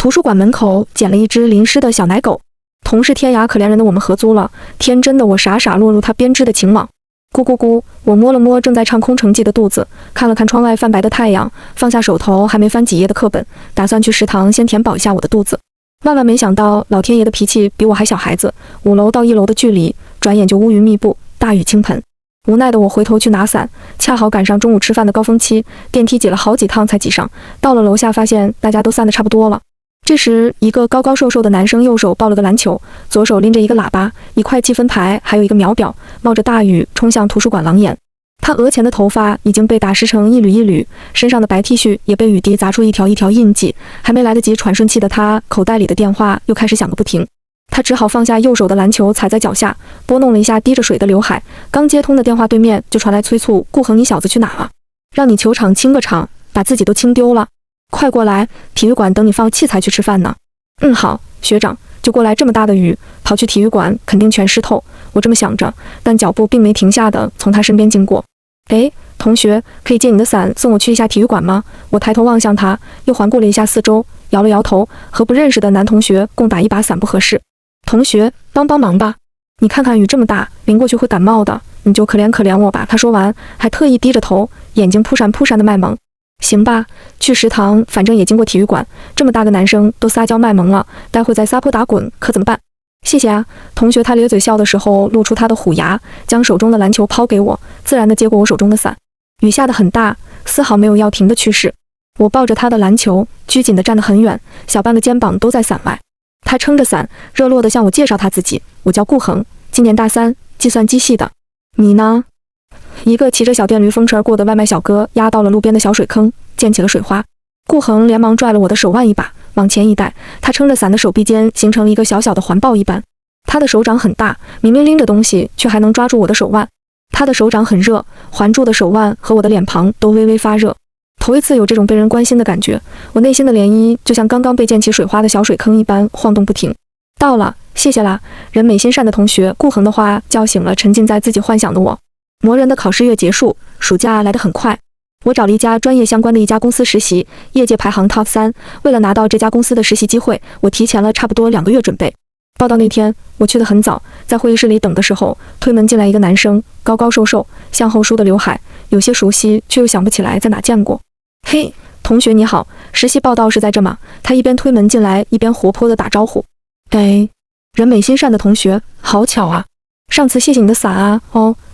图书馆门口捡了一只淋湿的小奶狗。同是天涯可怜人的我们合租了，天真的我傻傻落入他编织的情网。咕咕咕，我摸了摸正在唱空城计的肚子，看了看窗外泛白的太阳，放下手头还没翻几页的课本，打算去食堂先填饱一下我的肚子。万万没想到，老天爷的脾气比我还小孩子，5楼到1楼的距离，转眼就乌云密布，大雨倾盆。无奈的我回头去拿伞，恰好赶上中午吃饭的高峰期，电梯挤了好几趟才挤上。到了楼下，发现大家都散得差不多了。这时，一个高高瘦瘦的男生右手抱了个篮球，左手拎着一个喇叭、一块积分牌，还有一个秒表，冒着大雨冲向图书馆廊沿。他额前的头发已经被打湿成一缕一缕，身上的白 T 恤也被雨滴砸出一条一条印记。还没来得及喘顺气的他，口袋里的电话又开始响个不停。他只好放下右手的篮球，踩在脚下，拨弄了一下滴着水的刘海。刚接通的电话对面就传来催促：“顾恒，你小子去哪了？让你球场清个场，把自己都清丢了。快过来，体育馆等你放弃才去吃饭呢。”好，学长，就过来。这么大的雨，跑去体育馆肯定全湿透。我这么想着，但脚步并没停下的从他身边经过。同学，可以借你的伞送我去一下体育馆吗？我抬头望向他，又环顾了一下四周，摇了摇头，和不认识的男同学共打一把伞不合适。同学，帮忙吧，你看看雨这么大，淋过去会感冒的，你就可怜可怜我吧。他说完，还特意低着头，眼睛扑闪扑闪的卖萌。行吧，去食堂，反正也经过体育馆，这么大个男生都撒娇卖萌了，待会再撒泼打滚可怎么办？谢谢啊，同学。他咧嘴笑的时候露出他的虎牙，将手中的篮球抛给我，自然地接过我手中的伞。雨下得很大，丝毫没有要停的趋势。我抱着他的篮球，拘谨地站得很远，小半个肩膀都在伞外。他撑着伞，热络地向我介绍他自己：“我叫顾恒，今年大3，计算机系的。你呢？”一个骑着小电驴风驰而过的外卖小哥压到了路边的小水坑，溅起了水花。顾恒连忙拽了我的手腕一把，往前一带，他撑着伞的手臂间形成了一个小小的环抱一般。他的手掌很大，明明拎着东西，却还能抓住我的手腕。他的手掌很热，环住的手腕和我的脸庞都微微发热。头一次有这种被人关心的感觉，我内心的涟漪就像刚刚被溅起水花的小水坑一般晃动不停。到了，谢谢啦。人美心善的同学顾恒的话叫醒了沉浸在自己幻想的我。磨人的考试月结束，暑假来得很快。我找了一家专业相关的一家公司实习，业界排行 Top3。为了拿到这家公司的实习机会，我提前了差不多2个月准备。报到那天，我去得很早，在会议室里等的时候，推门进来一个男生，高高瘦瘦，向后梳的刘海，有些熟悉，却又想不起来在哪见过。嘿，同学你好，实习报到是在这吗？他一边推门进来，一边活泼地打招呼。人美心善的同学，好巧啊！上次谢谢你的伞啊。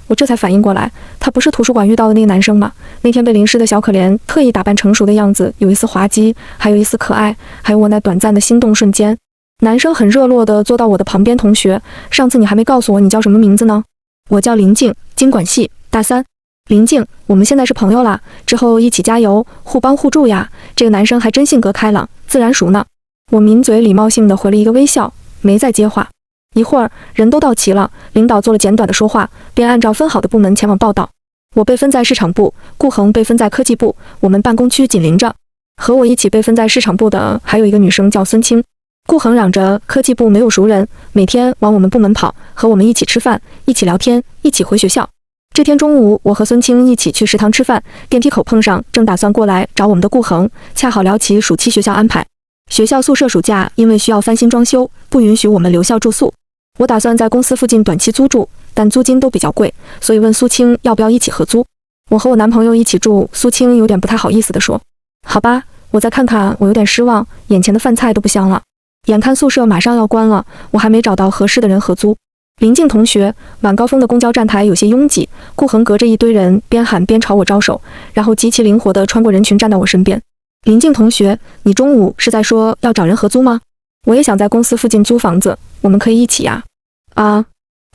我这才反应过来，他不是图书馆遇到的那个男生吗？那天被淋湿的小可怜，特意打扮成熟的样子，有一丝滑稽，还有一丝可爱，还有我那短暂的心动瞬间。男生很热络地坐到我的旁边。同学，上次你还没告诉我你叫什么名字呢？我叫林静，经管系，大3。林静，我们现在是朋友啦，之后一起加油，互帮互助呀。这个男生还真性格开朗，自然熟呢。我抿嘴礼貌性地回了一个微笑，没再接话。一会儿人都到齐了，领导做了简短的说话，便按照分好的部门前往报道。我被分在市场部，顾恒被分在科技部，我们办公区紧邻着。和我一起被分在市场部的还有一个女生叫孙清。顾恒嚷着科技部没有熟人，每天往我们部门跑，和我们一起吃饭，一起聊天，一起回学校。这天中午，我和孙清一起去食堂吃饭，电梯口碰上正打算过来找我们的顾恒，恰好聊起暑期学校安排。学校宿舍暑假因为需要翻新装修，不允许我们留校住宿。我打算在公司附近短期租住，但租金都比较贵，所以问苏青要不要一起合租。我和我男朋友一起住，苏青有点不太好意思地说：“好吧，我再看看。”我有点失望，眼前的饭菜都不香了。眼看宿舍马上要关了，我还没找到合适的人合租。林静同学，晚高峰的公交站台有些拥挤，顾恒隔着一堆人边喊边朝我招手，然后极其灵活地穿过人群站到我身边。林静同学，你中午是在说要找人合租吗？我也想在公司附近租房子，我们可以一起呀。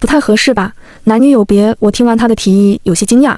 不太合适吧？男女有别。我听完他的提议有些惊讶。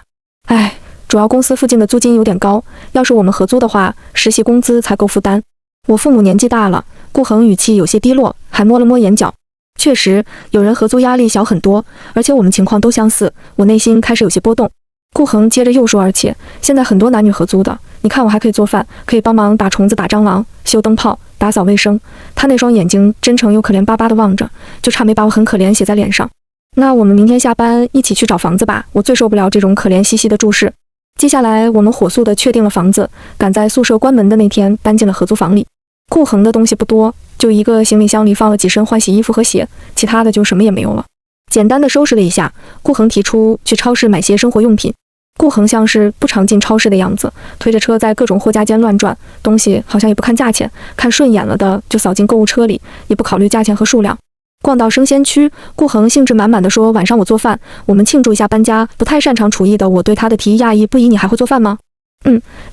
主要公司附近的租金有点高，要是我们合租的话，实习工资才够负担。我父母年纪大了。顾恒语气有些低落，还摸了摸眼角。确实，有人合租压力小很多，而且我们情况都相似，我内心开始有些波动。顾恒接着又说，而且现在很多男女合租的，你看我还可以做饭，可以帮忙打虫子打蟑螂，修灯泡，打扫卫生。他那双眼睛真诚又可怜巴巴地望着，就差没把我很可怜写在脸上。那我们明天下班一起去找房子吧，我最受不了这种可怜兮兮的注视。接下来我们火速地确定了房子，赶在宿舍关门的那天搬进了合租房里。顾恒的东西不多，就一个行李箱里放了几身换洗衣服和鞋，其他的就什么也没有了。简单的收拾了一下，顾恒提出去超市买些生活用品。顾恒像是不常进超市的样子，推着车在各种货架间乱转，东西好像也不看价钱，看顺眼了的就扫进购物车里，也不考虑价钱和数量。逛到生鲜区，顾恒兴致满满地说：“晚上我做饭，我们庆祝一下搬家。”不太擅长厨艺的我对他的提议讶异不已：“你还会做饭吗？”“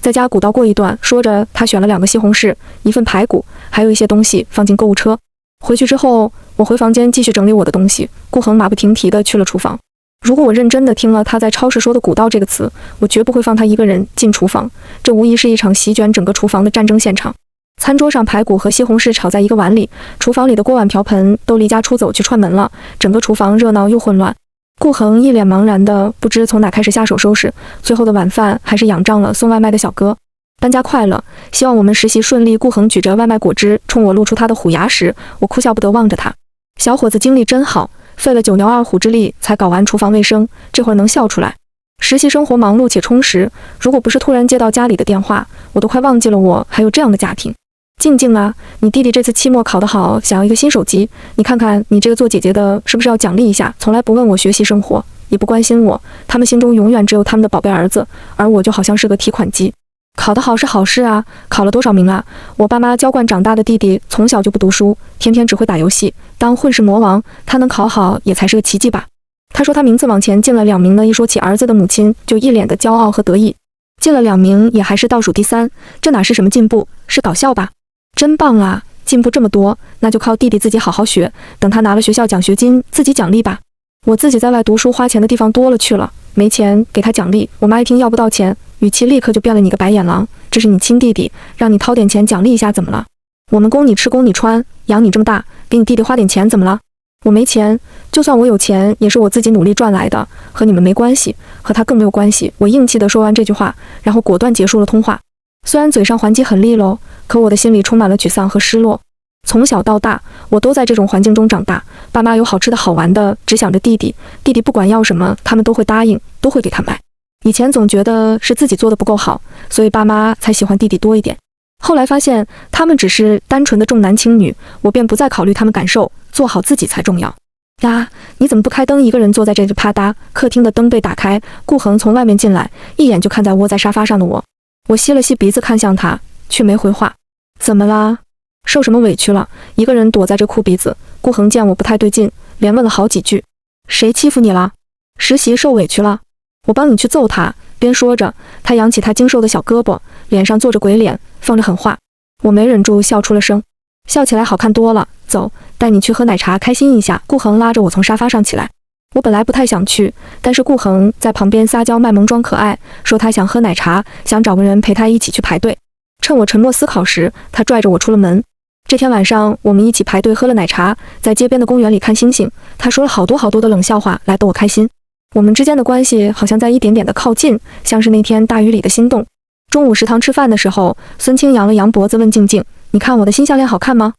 在家鼓捣过一段。”说着，他选了2个西红柿，1份排骨，还有一些东西放进购物车。回去之后，我回房间继续整理我的东西，顾恒马不停蹄地去了厨房。如果我认真地听了他在超市说的“鼓捣”这个词，我绝不会放他一个人进厨房。这无疑是一场席卷整个厨房的战争现场。餐桌上排骨和西红柿炒在一个碗里，厨房里的锅碗瓢盆都离家出走去串门了，整个厨房热闹又混乱。顾恒一脸茫然的不知从哪开始下手收拾，最后的晚饭还是仰仗了送外卖的小哥。搬家快乐，希望我们实习顺利。顾恒举着外卖果汁冲我露出他的虎牙时，我哭笑不得望着他。小伙子精力真好，费了9牛2虎之力才搞完厨房卫生，这会儿能笑出来。实习生活忙碌且充实，如果不是突然接到家里的电话，我都快忘记了我还有这样的家庭。静静啊，你弟弟这次期末考得好，想要一个新手机，你看看你这个做姐姐的是不是要奖励一下？从来不问我学习生活，也不关心我，他们心中永远只有他们的宝贝儿子，而我就好像是个提款机。考得好是好事啊，考了多少名啊？我爸妈娇惯长大的弟弟从小就不读书，天天只会打游戏，当混世魔王，他能考好也才是个奇迹吧。他说他名字往前进了2名呢，一说起儿子的母亲就一脸的骄傲和得意。进了2名也还是倒数第3，这哪是什么进步，是搞笑吧？真棒啊，进步这么多，那就靠弟弟自己好好学，等他拿了学校奖学金自己奖励吧。我自己在外读书花钱的地方多了去了，没钱给他奖励。我妈一听要不到钱，语气立刻就变了：“你个白眼狼，这是你亲弟弟，让你掏点钱奖励一下怎么了？我们供你吃供你穿，养你这么大，给你弟弟花点钱怎么了？我没钱，就算我有钱也是我自己努力赚来的，和你们没关系，和他更没有关系。”我硬气地说完这句话，然后果断结束了通话。虽然嘴上还击很利落，可我的心里充满了沮丧和失落。从小到大，我都在这种环境中长大，爸妈有好吃的好玩的，只想着弟弟，弟弟不管要什么，他们都会答应，都会给他买。以前总觉得是自己做的不够好，所以爸妈才喜欢弟弟多一点。后来发现他们只是单纯的重男轻女，我便不再考虑他们感受，做好自己才重要。呀，你怎么不开灯？一个人坐在这里啪嗒，客厅的灯被打开，顾恒从外面进来，一眼就看在窝在沙发上的我。我吸了吸鼻子看向他，却没回话。怎么啦？受什么委屈了？一个人躲在这哭鼻子。顾恒见我不太对劲，连问了好几句。谁欺负你了？实习受委屈了？我帮你去揍他。边说着，他扬起他精瘦的小胳膊，脸上做着鬼脸，放着狠话。我没忍住笑出了声，笑起来好看多了。走，带你去喝奶茶，开心一下。顾恒拉着我从沙发上起来。我本来不太想去，但是顾恒在旁边撒娇卖萌装可爱，说他想喝奶茶，想找个人陪他一起去排队。趁我沉默思考时，他拽着我出了门。这天晚上，我们一起排队喝了奶茶，在街边的公园里看星星。他说了好多的冷笑话来逗我开心。我们之间的关系好像在一点点的靠近，像是那天大雨里的心动。中午食堂吃饭的时候，孙清扬了扬脖子问静静：“你看我的新项链好看吗？”“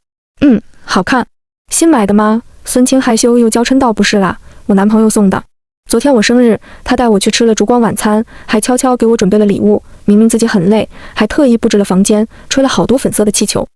好看。”“新买的吗？”孙清害羞又娇嗔道：“不是啦，我男朋友送的。昨天我生日，他带我去吃了烛光晚餐，还悄悄给我准备了礼物。明明自己很累，还特意布置了房间，吹了好多粉色的气球。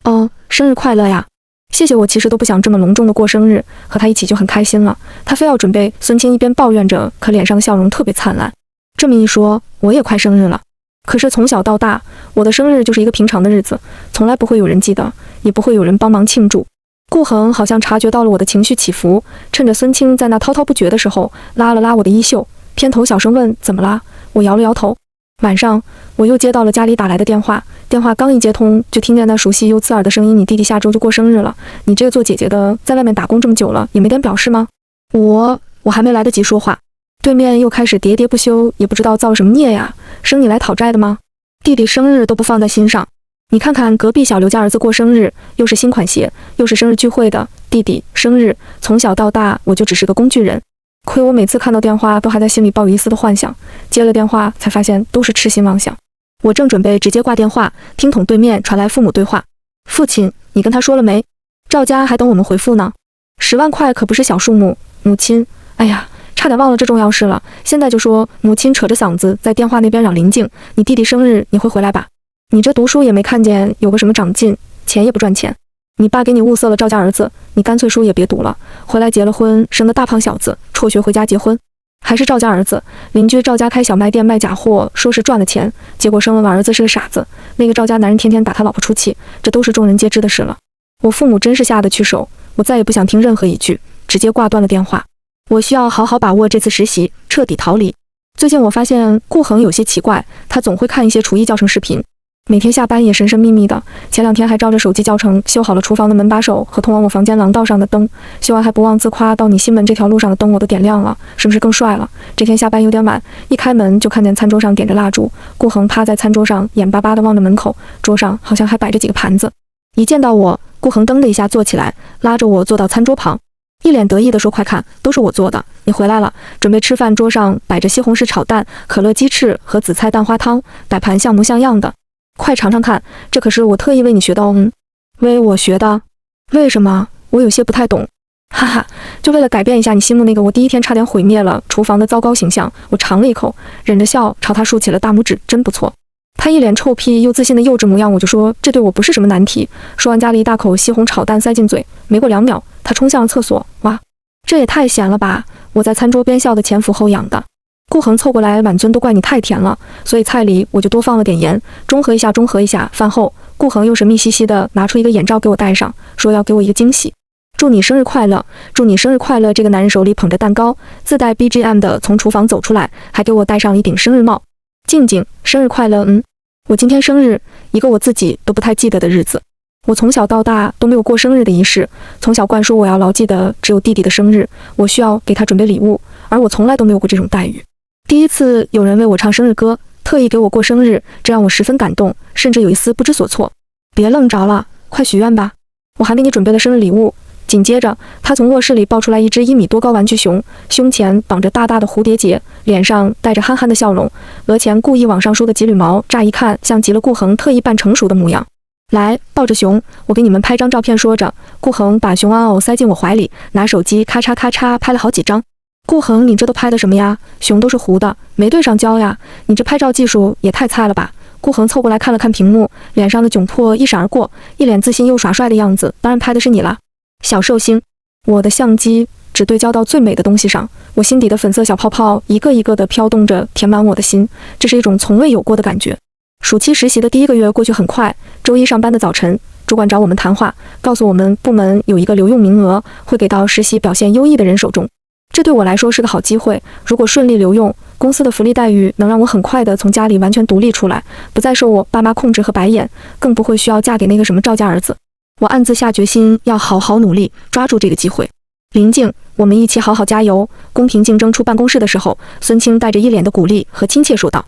哦，生日快乐呀！”“谢谢。”我其实都不想这么隆重的过生日，和他一起就很开心了。他非要准备。孙清一边抱怨着，可脸上的笑容特别灿烂。这么一说，我也快生日了。可是从小到大，我的生日就是一个平常的日子，从来不会有人记得，也不会有人帮忙庆祝。顾恒好像察觉到了我的情绪起伏，趁着孙清在那滔滔不绝的时候，拉了拉我的衣袖，偏头小声问：“怎么啦？”我摇了摇头。晚上，我又接到了家里打来的电话，电话刚一接通，就听见那熟悉又刺耳的声音：“你弟弟下周就过生日了，你这个做姐姐的，在外面打工这么久了，也没点表示吗？”我还没来得及说话，对面又开始喋喋不休，也不知道造了什么孽呀，生你来讨债的吗？弟弟生日都不放在心上。你看看隔壁小刘家儿子过生日，又是新款鞋，又是生日聚会的，弟弟生日，从小到大我就只是个工具人。亏我每次看到电话都还在心里抱有一丝的幻想，接了电话才发现都是痴心妄想。我正准备直接挂电话，听筒对面传来父母对话：“父亲，你跟他说了没？赵家还等我们回复呢。10万块可不是小数目。母亲，哎呀，差点忘了这重要事了，现在就说。”母亲扯着嗓子在电话那边嚷：“林静，你弟弟生日你会回来吧？你这读书也没看见有个什么长进，钱也不赚钱。你爸给你物色了赵家儿子，你干脆书也别读了，回来结了婚，生个大胖小子，辍学回家结婚。还是赵家儿子，邻居赵家开小卖店卖假货，说是赚了钱，结果生了个儿子是个傻子。那个赵家男人天天打他老婆出气，这都是众人皆知的事了。我父母真是下得去手，我再也不想听任何一句，直接挂断了电话。我需要好好把握这次实习，彻底逃离。最近我发现顾恒有些奇怪，他总会看一些厨艺教程视频。每天下班也神神秘秘的，前2天还照着手机教程修好了厨房的门把手和通往我房间廊道上的灯，修完还不忘自夸到你西门这条路上的灯我都点亮了，是不是更帅了？这天下班有点晚，一开门就看见餐桌上点着蜡烛，顾恒趴在餐桌上眼巴巴地望着门口，桌上好像还摆着几个盘子。一见到我，顾恒噔的一下坐起来，拉着我坐到餐桌旁，一脸得意地说：“快看，都是我做的，你回来了。”准备吃饭，桌上摆着西红柿炒蛋、可乐鸡翅和紫菜蛋花汤，摆盘像模像样的。快尝尝看，这可是我特意为你学的哦。为我学的？为什么？我有些不太懂。哈哈，就为了改变一下你心目那个我第一天差点毁灭了厨房的糟糕形象。我尝了一口，忍着笑朝他竖起了大拇指，真不错。他一脸臭屁又自信的幼稚模样，我就说这对我不是什么难题。说完夹了一大口西红柿炒蛋塞进嘴，没过2秒，他冲向了厕所。哇，这也太咸了吧！我在餐桌边笑得前俯后仰的。顾恒凑过来，满尊都怪你太甜了，所以菜里我就多放了点盐，中和一下，中和一下。饭后，顾恒又神秘兮兮的拿出一个眼罩给我戴上，说要给我一个惊喜。祝你生日快乐，祝你生日快乐！这个男人手里捧着蛋糕，自带 BGM 的从厨房走出来，还给我戴上了一顶生日帽。静静，生日快乐！我今天生日，一个我自己都不太记得的日子。我从小到大都没有过生日的仪式，从小灌输我要牢记的只有弟弟的生日，我需要给他准备礼物，而我从来都没有过这种待遇。第一次有人为我唱生日歌，特意给我过生日，这让我十分感动，甚至有一丝不知所措。别愣着了，快许愿吧！我还给你准备了生日礼物。紧接着，他从卧室里抱出来一只1米多高玩具熊，胸前绑着大大的蝴蝶结，脸上带着憨憨的笑容，额前故意往上梳的几缕毛，乍一看像极了顾恒特意扮成熟的模样。来，抱着熊，我给你们拍张照片。说着，顾恒把熊玩偶塞进我怀里，拿手机咔嚓咔嚓拍了好几张。顾恒，你这都拍的什么呀？熊都是糊的，没对上焦呀！你这拍照技术也太菜了吧！顾恒凑过来看了看屏幕，脸上的窘迫一闪而过，一脸自信又耍帅的样子。当然拍的是你啦，小寿星！我的相机只对焦到最美的东西上，我心底的粉色小泡泡一个一个的飘动着，填满我的心。这是一种从未有过的感觉。暑期实习的第1个月过去很快，周一上班的早晨，主管找我们谈话，告诉我们部门有一个留用名额，会给到实习表现优异的人手中。这对我来说是个好机会，如果顺利留用，公司的福利待遇能让我很快的从家里完全独立出来，不再受我爸妈控制和白眼，更不会需要嫁给那个什么赵家儿子。我暗自下决心要好好努力，抓住这个机会。林静，我们一起好好加油！公平竞争出办公室的时候，孙清带着一脸的鼓励和亲切说道：“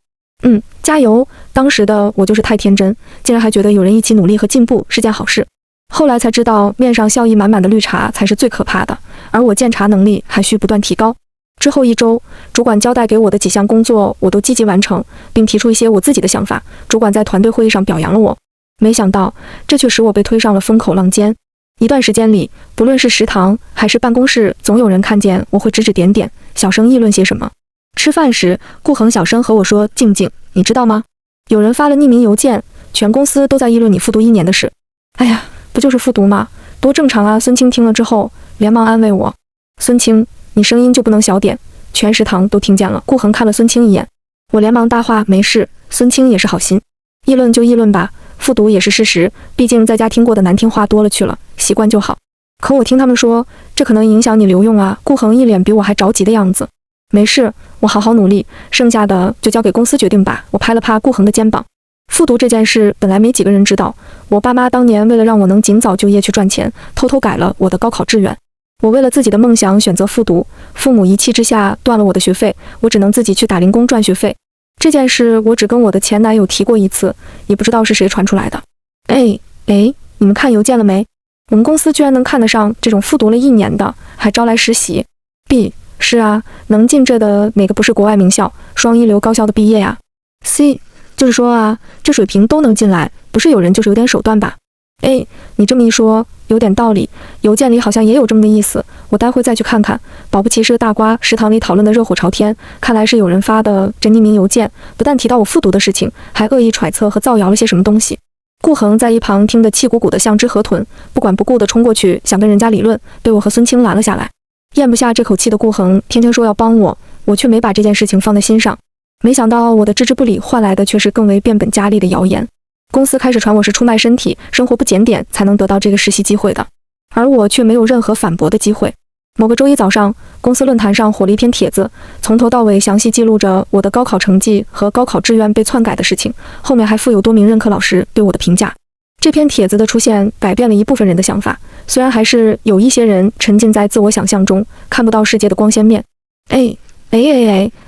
加油！”当时的我就是太天真，竟然还觉得有人一起努力和进步是件好事。后来才知道，面上笑意满满的绿茶才是最可怕的，而我鉴察能力还需不断提高。之后1周，主管交代给我的几项工作，我都积极完成，并提出一些我自己的想法。主管在团队会议上表扬了我，没想到这却使我被推上了风口浪尖。一段时间里，不论是食堂还是办公室，总有人看见我会指指点点，小声议论些什么。吃饭时，顾恒小声和我说：“静静，你知道吗？有人发了匿名邮件，全公司都在议论你复读1年的事。”哎呀，不就是复读吗？多正常啊！孙清听了之后，连忙安慰我：“孙清，你声音就不能小点？全食堂都听见了。”顾恒看了孙清一眼，我连忙搭话：“没事，孙清也是好心，议论就议论吧，复读也是事实，毕竟在家听过的难听话多了去了，习惯就好。可我听他们说，这可能影响你留用啊。”顾恒一脸比我还着急的样子。没事，我好好努力，剩下的就交给公司决定吧。我拍了拍顾恒的肩膀。复读这件事本来没几个人知道，我爸妈当年为了让我能尽早就业去赚钱，偷偷改了我的高考志愿。我为了自己的梦想选择复读，父母一气之下断了我的学费，我只能自己去打零工赚学费。这件事我只跟我的前男友提过一次，也不知道是谁传出来的。你们看邮件了没？我们公司居然能看得上这种复读了1年的，还招来实习。B， 是啊，能进这的哪个不是国外名校、双一流高校的毕业呀？C， 就是说啊，这水平都能进来，不是有人就是有点手段吧？你这么一说，有点道理，邮件里好像也有这么个意思，我待会再去看看。保不齐是个大瓜，食堂里讨论的热火朝天，看来是有人发的这匿名邮件，不但提到我复读的事情，还恶意揣测和造谣了些什么东西。顾恒在一旁听得气鼓鼓的，像只河豚，不管不顾地冲过去想跟人家理论，被我和孙清拦了下来。咽不下这口气的顾恒天天说要帮我，我却没把这件事情放在心上。没想到我的置之不理换来的却是更为变本加厉的谣言。公司开始传我是出卖身体，生活不检点才能得到这个实习机会的，而我却没有任何反驳的机会。某个周一早上，公司论坛上火了一篇帖子，从头到尾详细记录着我的高考成绩和高考志愿被篡改的事情，后面还附有多名任课老师对我的评价。这篇帖子的出现改变了一部分人的想法，虽然还是有一些人沉浸在自我想象中，看不到世界的光鲜面。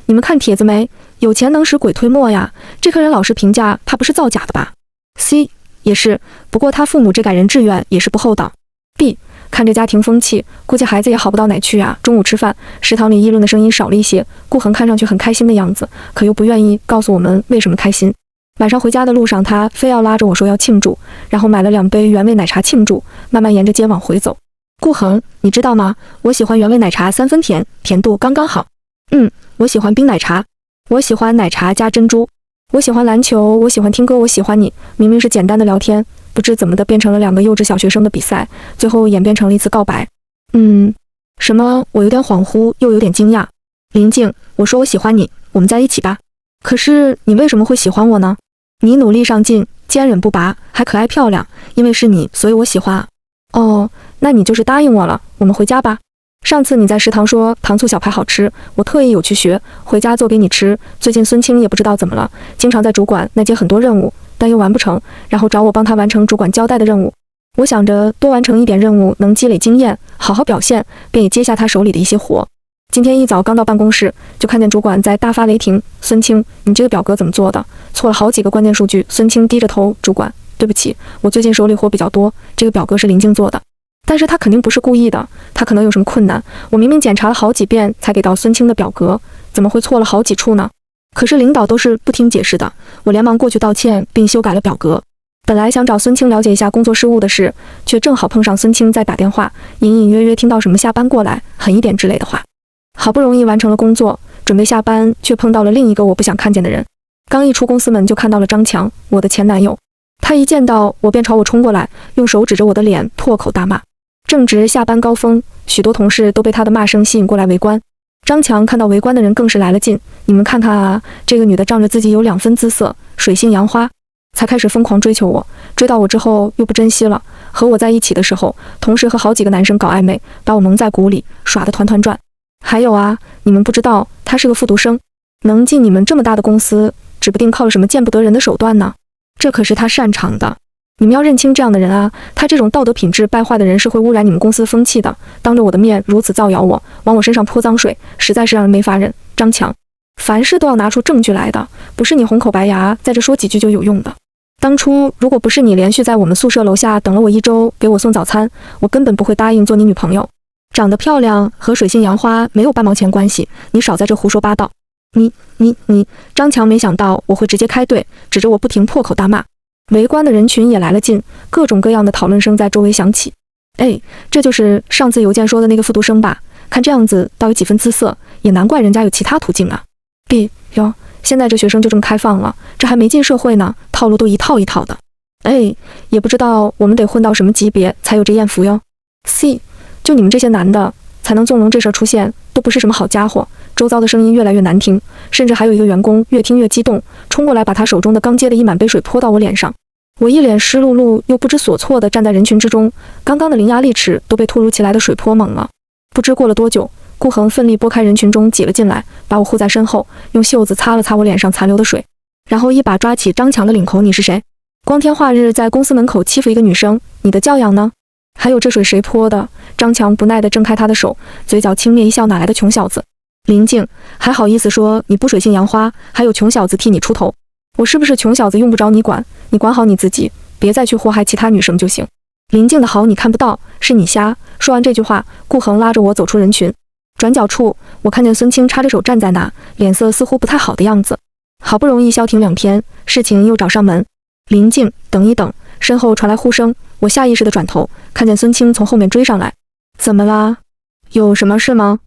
你们看帖子没？有钱能使鬼推磨呀，这科人老师评价怕不是造假的吧？ C 也是，不过他父母这改人志愿也是不厚道。 B 看这家庭风气，估计孩子也好不到哪去啊。中午吃饭，食堂里议论的声音少了一些，顾恒看上去很开心的样子，可又不愿意告诉我们为什么开心。晚上回家的路上，他非要拉着我说要庆祝，然后买了2杯原味奶茶庆祝，慢慢沿着街往回走。顾恒，你知道吗？我喜欢原味奶茶3分甜，甜度刚刚好。我喜欢冰奶茶。我喜欢奶茶加珍珠。我喜欢篮球，我喜欢听歌，我喜欢你。明明是简单的聊天，不知怎么的变成了2个幼稚小学生的比赛，最后演变成了一次告白。什么？我有点恍惚，又有点惊讶。林静，我说我喜欢你，我们在一起吧。可是你为什么会喜欢我呢？你努力上进，坚韧不拔，还可爱漂亮，因为是你，所以我喜欢啊。哦，那你就是答应我了，我们回家吧。上次你在食堂说糖醋小排好吃，我特意有去学，回家做给你吃。最近孙清也不知道怎么了，经常在主管那接很多任务，但又完不成，然后找我帮他完成主管交代的任务。我想着多完成一点任务能积累经验，好好表现，便也接下他手里的一些活。今天一早刚到办公室，就看见主管在大发雷霆：孙清，你这个表格怎么做的？错了好几个关键数据。孙清低着头，主管，对不起，我最近手里活比较多，这个表格是林静做的。但是他肯定不是故意的，他可能有什么困难。我明明检查了好几遍才给到孙清的表格，怎么会错了好几处呢？可是领导都是不听解释的，我连忙过去道歉并修改了表格。本来想找孙清了解一下工作事务的事，却正好碰上孙清在打电话，隐隐约约听到什么下班过来狠一点之类的话。好不容易完成了工作，准备下班，却碰到了另一个我不想看见的人。刚一出公司门就看到了张强，我的前男友。他一见到我便朝我冲过来，用手指着我的脸破口大骂。正值下班高峰，许多同事都被他的骂声吸引过来围观。张强看到围观的人更是来了劲，你们看看啊，这个女的仗着自己有2分姿色，水性杨花，才开始疯狂追求我，追到我之后又不珍惜了。和我在一起的时候，同时和好几个男生搞暧昧，把我蒙在鼓里，耍得团团转。还有啊，你们不知道，他是个复读生，能进你们这么大的公司，指不定靠了什么见不得人的手段呢。这可是他擅长的。你们要认清这样的人啊，他这种道德品质败坏的人是会污染你们公司风气的。当着我的面如此造谣我，往我身上泼脏水，实在是让人没法忍。张强，凡事都要拿出证据来的，不是你红口白牙在这说几句就有用的。当初如果不是你连续在我们宿舍楼下等了我1周给我送早餐，我根本不会答应做你女朋友。长得漂亮和水性杨花没有半毛钱关系，你少在这胡说八道。你，张强没想到我会直接开队，指着我不停破口大骂。围观的人群也来了劲，各种各样的讨论声在周围响起。这就是上次邮件说的那个复读生吧？看这样子倒有几分姿色，也难怪人家有其他途径啊。B 哟，现在这学生就这么开放了，这还没进社会呢，套路都一套一套的。也不知道我们得混到什么级别才有这艳福哟。C 就你们这些男的才能纵容这事儿出现，都不是什么好家伙。周遭的声音越来越难听，甚至还有一个员工越听越激动，冲过来把他手中的刚接的一满杯水泼到我脸上。我一脸湿漉漉又不知所措地站在人群之中，刚刚的伶牙俐齿都被突如其来的水泼懵了。不知过了多久，顾恒奋力拨开人群中挤了进来，把我护在身后，用袖子擦了擦我脸上残留的水，然后一把抓起张强的领口：你是谁？光天化日在公司门口欺负一个女生，你的教养呢？还有这水谁泼的？张强不耐地挣开他的手，嘴角轻蔑一笑：哪来的穷小子？林静，还好意思说你不水性杨花，还有穷小子替你出头？我是不是穷小子用不着你管，你管好你自己，别再去祸害其他女生就行。林静的好你看不到，是你瞎。说完这句话，顾恒拉着我走出人群。转角处，我看见孙清插着手站在那，脸色似乎不太好的样子。好不容易消停2天，事情又找上门。林静，等一等，身后传来呼声，我下意识地转头，看见孙清从后面追上来。怎么啦？有什么事吗？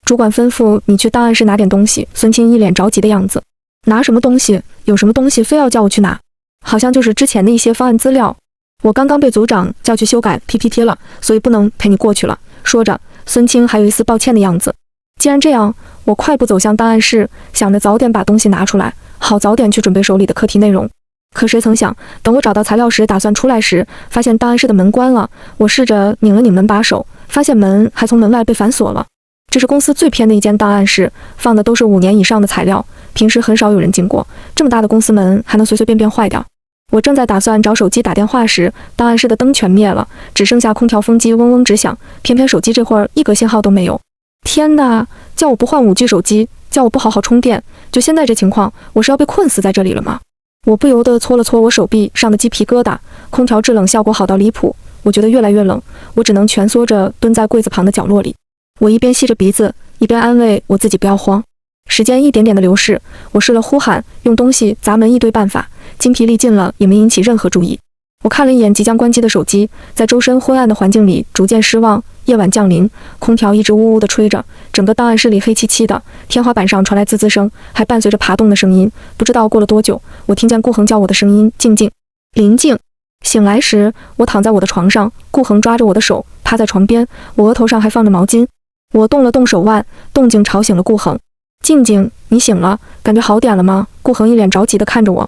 主管吩咐你去档案室拿点东西。孙清一脸着急的样子。拿什么东西？有什么东西非要叫我去拿？好像就是之前的一些方案资料。我刚刚被组长叫去修改 PPT 了，所以不能陪你过去了。说着，孙清还有一丝抱歉的样子。既然这样，我快步走向档案室，想着早点把东西拿出来，好早点去准备手里的课题内容。可谁曾想，等我找到材料时，打算出来时，发现档案室的门关了。我试着拧了拧门把手，发现门还从门外被反锁了。这是公司最偏的一间档案室，放的都是5年以上的材料，平时很少有人进过。这么大的公司门还能随随便便坏掉？我正在打算找手机打电话时，档案室的灯全灭了，只剩下空调风机嗡嗡直响，偏偏手机这会儿一格信号都没有。天哪！叫我不换5G 手机，叫我不好好充电，就现在这情况，我是要被困死在这里了吗？我不由得搓了搓我手臂上的鸡皮疙瘩，空调制冷效果好到离谱，我觉得越来越冷，我只能蜷缩着蹲在柜子旁的角落里。我一边吸着鼻子，一边安慰我自己不要慌。时间一点点的流逝，我试了呼喊、用东西砸门一堆办法，精疲力尽了也没引起任何注意。我看了一眼即将关机的手机，在周身昏暗的环境里逐渐失望。夜晚降临，空调一直呜呜地吹着，整个档案室里黑漆漆的，天花板上传来滋滋声，还伴随着爬动的声音。不知道过了多久，我听见顾恒叫我的声音：静静，林静。醒来时，我躺在我的床上，顾恒抓着我的手，趴在床边，我额头上还放着毛巾。我动了动手腕，动静吵醒了顾恒。静静，你醒了，感觉好点了吗？顾恒一脸着急地看着我。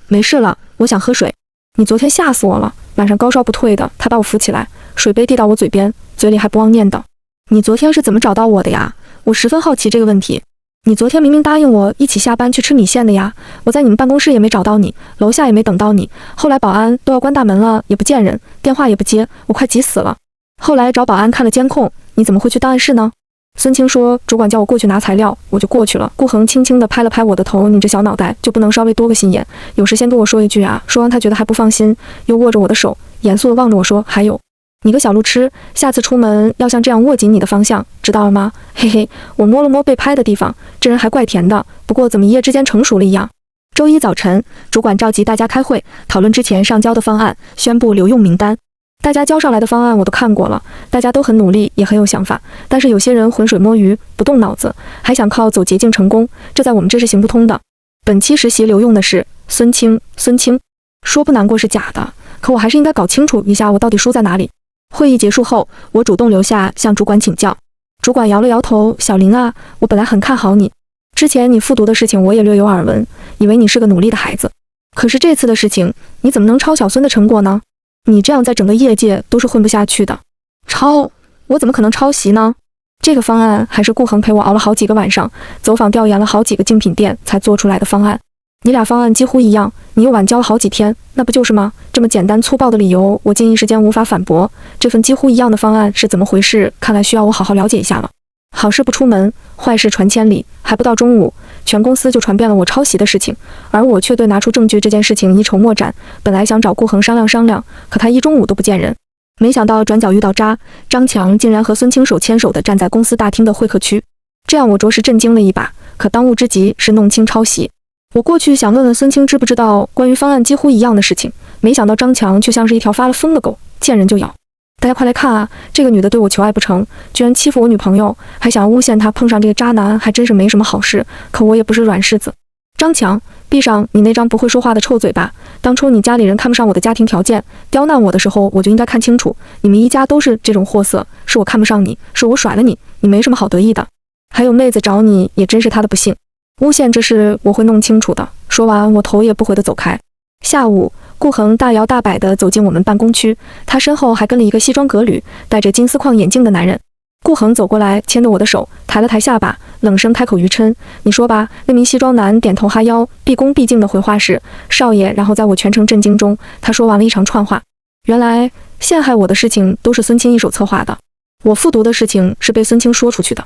没事了，我想喝水。你昨天吓死我了，晚上高烧不退的。他把我扶起来，水杯递到我嘴边，嘴里还不忘念叨：你昨天是怎么找到我的呀？我十分好奇这个问题。你昨天明明答应我一起下班去吃米线的呀，我在你们办公室也没找到你，楼下也没等到你，后来保安都要关大门了，也不见人，电话也不接，我快急死了。后来找保安看了监控，你怎么会去档案室呢？孙清说主管叫我过去拿材料，我就过去了。顾恒轻轻地拍了拍我的头，你这小脑袋就不能稍微多个心眼，有事先跟我说一句啊。说完他觉得还不放心，又握着我的手，严肃地望着我说，还有，你个小路痴，下次出门要像这样握紧你的方向，知道了吗？嘿嘿，我摸了摸被拍的地方，这人还怪甜的，不过怎么一夜之间成熟了一样。周一早晨，主管召集大家开会，讨论之前上交的方案，宣布留用名单。大家交上来的方案我都看过了，大家都很努力，也很有想法，但是有些人浑水摸鱼，不动脑子，还想靠走捷径成功，这在我们这是行不通的。本期实习留用的是孙清，说不难过是假的，可我还是应该搞清楚一下我到底输在哪里。会议结束后，我主动留下向主管请教。主管摇了摇头，小林啊，我本来很看好你，之前你复读的事情我也略有耳闻，以为你是个努力的孩子，可是这次的事情，你怎么能抄小孙的成果呢？你这样在整个业界都是混不下去的。抄？我怎么可能抄袭呢？这个方案还是顾恒陪我熬了好几个晚上，走访调研了好几个精品店才做出来的方案。你俩方案几乎一样，你又晚交了好几天，那不就是吗？这么简单粗暴的理由，我竟一时间无法反驳。这份几乎一样的方案是怎么回事？看来需要我好好了解一下了。好事不出门，坏事传千里，还不到中午，全公司就传遍了我抄袭的事情，而我却对拿出证据这件事情一筹莫展。本来想找顾恒商量，可他一中午都不见人。没想到转角遇到张强竟然和孙清手牵手的站在公司大厅的会客区，这样我着实震惊了一把。可当务之急是弄清抄袭。我过去想问问孙清知不知道关于方案几乎一样的事情，没想到张强却像是一条发了疯的狗，见人就咬。大家快来看啊，这个女的对我求爱不成，居然欺负我女朋友，还想要诬陷她，碰上这个渣男还真是没什么好事，可我也不是软柿子。张强，闭上你那张不会说话的臭嘴巴，当初你家里人看不上我的家庭条件，刁难我的时候，我就应该看清楚，你们一家都是这种货色，是我看不上你，是我甩了你，你没什么好得意的。还有妹子找你，也真是她的不幸，诬陷这事我会弄清楚的。说完，我头也不回地走开。下午，顾恒大摇大摆地走进我们办公区，他身后还跟了一个西装革履、戴着金丝框眼镜的男人。顾恒走过来，牵着我的手，抬了抬下巴，冷声开口余琛：“你说吧。”那名西装男点头哈腰，毕恭毕敬地回话是：“少爷。”然后在我全程震惊中，他说完了一长串话。原来陷害我的事情都是孙清一手策划的，我复读的事情是被孙清说出去的。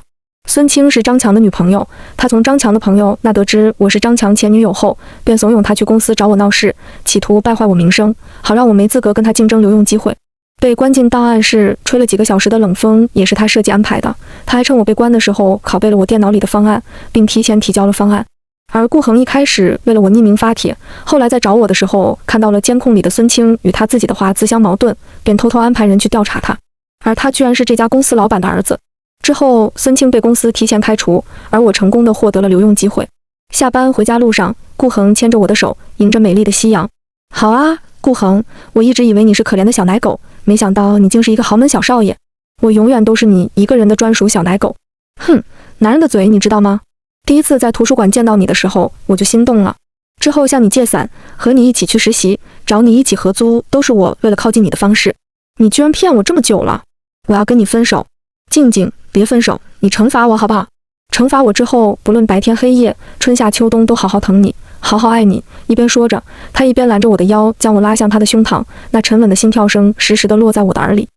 孙清是张强的女朋友，他从张强的朋友那得知我是张强前女友后，便怂恿他去公司找我闹事，企图败坏我名声，好让我没资格跟他竞争留用机会。被关进档案室吹了几个小时的冷风也是他设计安排的，他还趁我被关的时候拷贝了我电脑里的方案，并提前提交了方案。而顾恒一开始为了我匿名发帖，后来在找我的时候看到了监控里的孙清与他自己的话自相矛盾，便偷偷安排人去调查他，而他居然是这家公司老板的儿子。之后，孙清被公司提前开除，而我成功地获得了留用机会。下班回家路上，顾恒牵着我的手，迎着美丽的夕阳，好啊，顾恒，我一直以为你是可怜的小奶狗，没想到你竟是一个豪门小少爷。我永远都是你一个人的专属小奶狗。哼，男人的嘴你知道吗？第一次在图书馆见到你的时候，我就心动了。之后向你借伞，和你一起去实习，找你一起合租，都是我为了靠近你的方式。你居然骗我这么久了，我要跟你分手。静静，别分手，你惩罚我好不好？惩罚我之后，不论白天黑夜，春夏秋冬都好好疼你，好好爱你。一边说着，他一边揽着我的腰，将我拉向他的胸膛，那沉稳的心跳声时时地落在我的耳里。